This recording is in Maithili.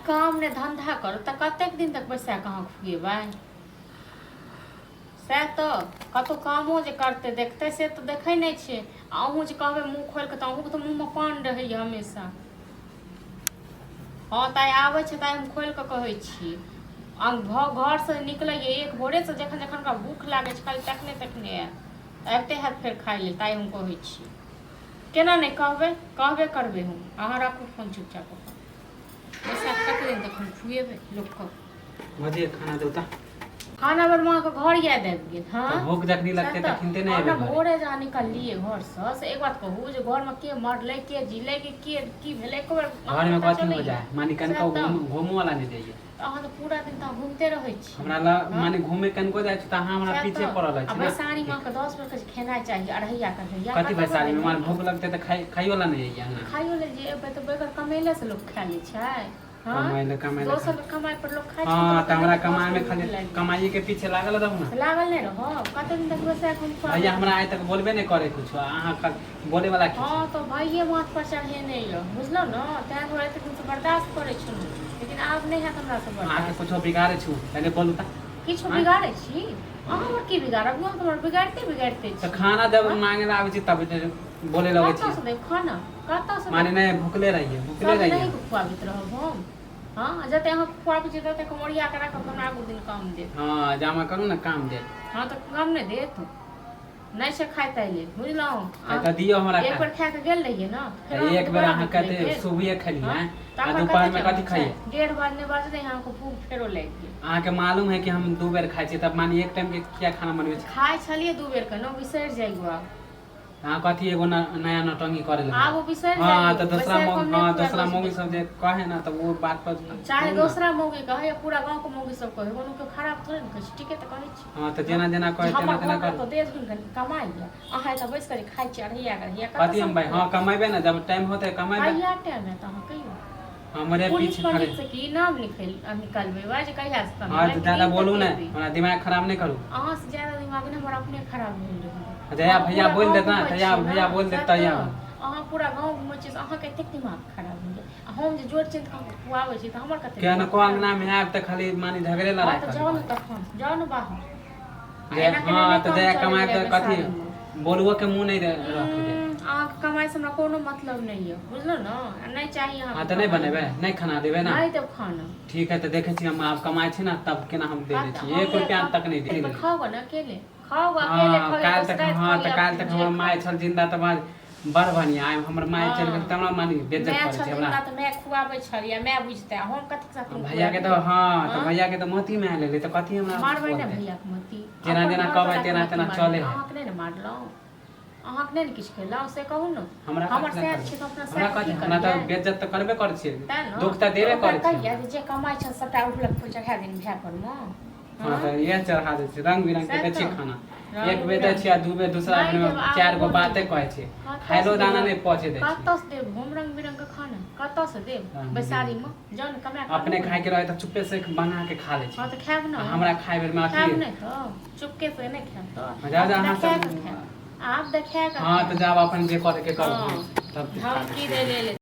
काम ने धंधा करो तो कतेक दिन तक पैसा कहाँ खुएबै सएह तो कतौ कामो जे करते देखते से तो देखै नहीं छे। अहूँ जे कहबै मुँह खोल के तो अहूँ के तो मुँह में पान रहैए हमेशा। हाँ ताई आबै छै ताई हम खोल के कहै छी। घर से निकलैए एक भोरे से जखन जखन का भूख लागे छै खाली तखने तखने आबिते हैत फेर खाइ लेल ताई हम कहै छी। केना नहीं कहबे करबे हम। अहाँ राखू फोन चुपचाप पैसा कते दिन तक हम खुएबै लोकके। मजे खाना दो ता खाना बेर माँ के घर याद आबि गेल। हाँ भूख जखनी लगते त खिनते नहीं हमरा आबे भोरे जहाँ निकललिए घर से एक बात कहू जे घर में के मरले के जिले के की भेले एको बेर घर में कथी हो जाए मानी कनका घूमो वाला नहीं दैए। अहाँ तो पूरा दिन त घूमते रहै छी। हमरा ला माने घूमे कनको जाय छी त अहाँ हमरा पीछे पड़ल अछि। अब साड़ी माँ के 10 बेर के खेनाइ चाहिए अढ़ैया का कथी भाई साड़ी में मार भूख लगते त खाइयो ला नहीं है ना। खाइयो ले जे तो बेगर कमेले से लोग खा ले छै। कमाई दोसर कमाई पर लोग खाइ छै। हां त हमरा कमाई में खाली कमाई के पीछे लागल रहू ना। लागल नहीं रहो कते दिन तक वैसे घूम पर भैया हमरा आइ तक बोलबे नहीं करे कुछ अहाँ बोले वाला की। हां तो भाइये माथ पर चढ़े नहीं य बुझलो न तै दुआरे एते दिन से बर्दाश्त करे छी लेकिन आब नहीं हैत हमरा से बर्दाश्त। अहाँ के कुछो बिगाड़े छु पहले बोलू त किछो बिगाड़े छी अहाँ हमर की बिगाड़ब हम तोहर बिगाड़ते छी। त खाना जब मांगे ला आबै छी तब बोले लगे छी। कतौ से देब खाना कतौ से माने नहीं भूखले रहिए नहीं खुआबित रहब हम। हाँ जते अहाँ खुआबै छी तते कमरिया के राखब हमरा आगू दिन काम दे। हां जामा करू ना काम दे। हां तो काम नहीं देत नहीं से खाइ ताइले बुझलौ त दियो हमरा एक बार खा के गेल रहिए ना एक बेर अहाँ कहते सुबह खली हैं आ दोपहर में कथी खाइए 1:30 बजने बजते यहाँ को भूख फेरो लग गेल। अहाँ के मालूम है कि हम 2 बेर खाइ छी तब मानी एक टाइम के क्या खाना बनबै छी। खाइ छलिए 2 बेर के न बिसरि जाइयो आब। अहाँ कथी एगो नया नटंगी करे लगे आब बिसरि जाइयो। हां त दूसरा मौगी सब जे कहे ना त वो बात पर चाहे दूसरा मौगी कहे पूरा गांव के मौगी सब कहे कोनो के खराब थोड़े न कहे ठीके त कहे छी। हां त जेना जेना कहे तेना तेना कर तो देश दिन कमाई अहाँ त बैस कर खाइ छी अढ़ैया कर कथी हम भाई हां कमाइबे ना जब टाइम होते कमाइबे। कहिया टाइम है त अहाँ कहियो हमरे पीछे खड़े से की नाम निकलबे बाज कहिया से। हां त ज्यादा बोलू ना हमरा दिमाग खराब नहीं करू। अहाँ से ज्यादा दिमाग ने हमरा अपने खराब भेल रहे। जया भैया बोल देता तया भैया बोल देता या अहाँ पूरा गांव घुमै छी अहाँ के कतेक दिमाग खराब भेल। हम जे जोड़ चिंत खुआबै छी त हमर कते केन को अंगना में आब त खाली मानी झगड़े लड़ाई कर। जाओ न तखन जाओ न बाहर। हां त जया कमाए त कथी बोलुओ के मुंह नहीं रख दे। अहाँ के कमाई से हमरा कोनो मतलब नहीं है बुझलो न नहीं चाहिए अहाँ। हां त नहीं बनेबे नहीं खाना देबे ना नहीं देब खाना ठीक है त देखे छी हम आप कमाए छी ना तब केना हम दे दे छी 1 रुपया तक नहीं दे। खाओ ना अकेले खाओ अकेले खाओ काल तक हां त काल तक हमर माय छल जिंदा त बाद बड़ बढ़िया हमर माय चल गेल त हमरा मानी बेइज्जत करे छै हमरा। मैं त मैं खुआबै छलिए मैं बुझते हम कथि साथ भैया के त हां त भैया के त मोती में ले ले त कथि हमरा मारबै ना भैया के मोती जेना जेना कहबै तेना तेना चले। अहाँ के नहीं न मारलौ अहाँ के नहीं किछ खेलौ से कहू न हमरा हमर साथ छै त अपना साथ की हमरा त बेइज्जत त करबे कर छी दुख त देबे कर छी। कहिया जे कमाई छ सबटा उठलक फूल चढ़ा दिन भै पर म। हां त ये चढ़ा दे छी रंग बिरंग के दै छी खाना एक बेर दै छी आ 2 बेर दूसरा दिन में 4 गो बातें कहै छी खाइलो दाना नहीं पहुंचे दे छी। कतौ से देब हम रंग बिरंग के खाना कतौ से देब बैसारी में जान कमा अपने खाए के रहे त चुपे से बना के खा ले छी। हां त खाब ना हमरा खाए बेर में खाब नहीं तो चुपके से नहीं खाब तो जा जा हां सब आप देखा हां त जाब अपन जे करे के करू तब हम की दे ले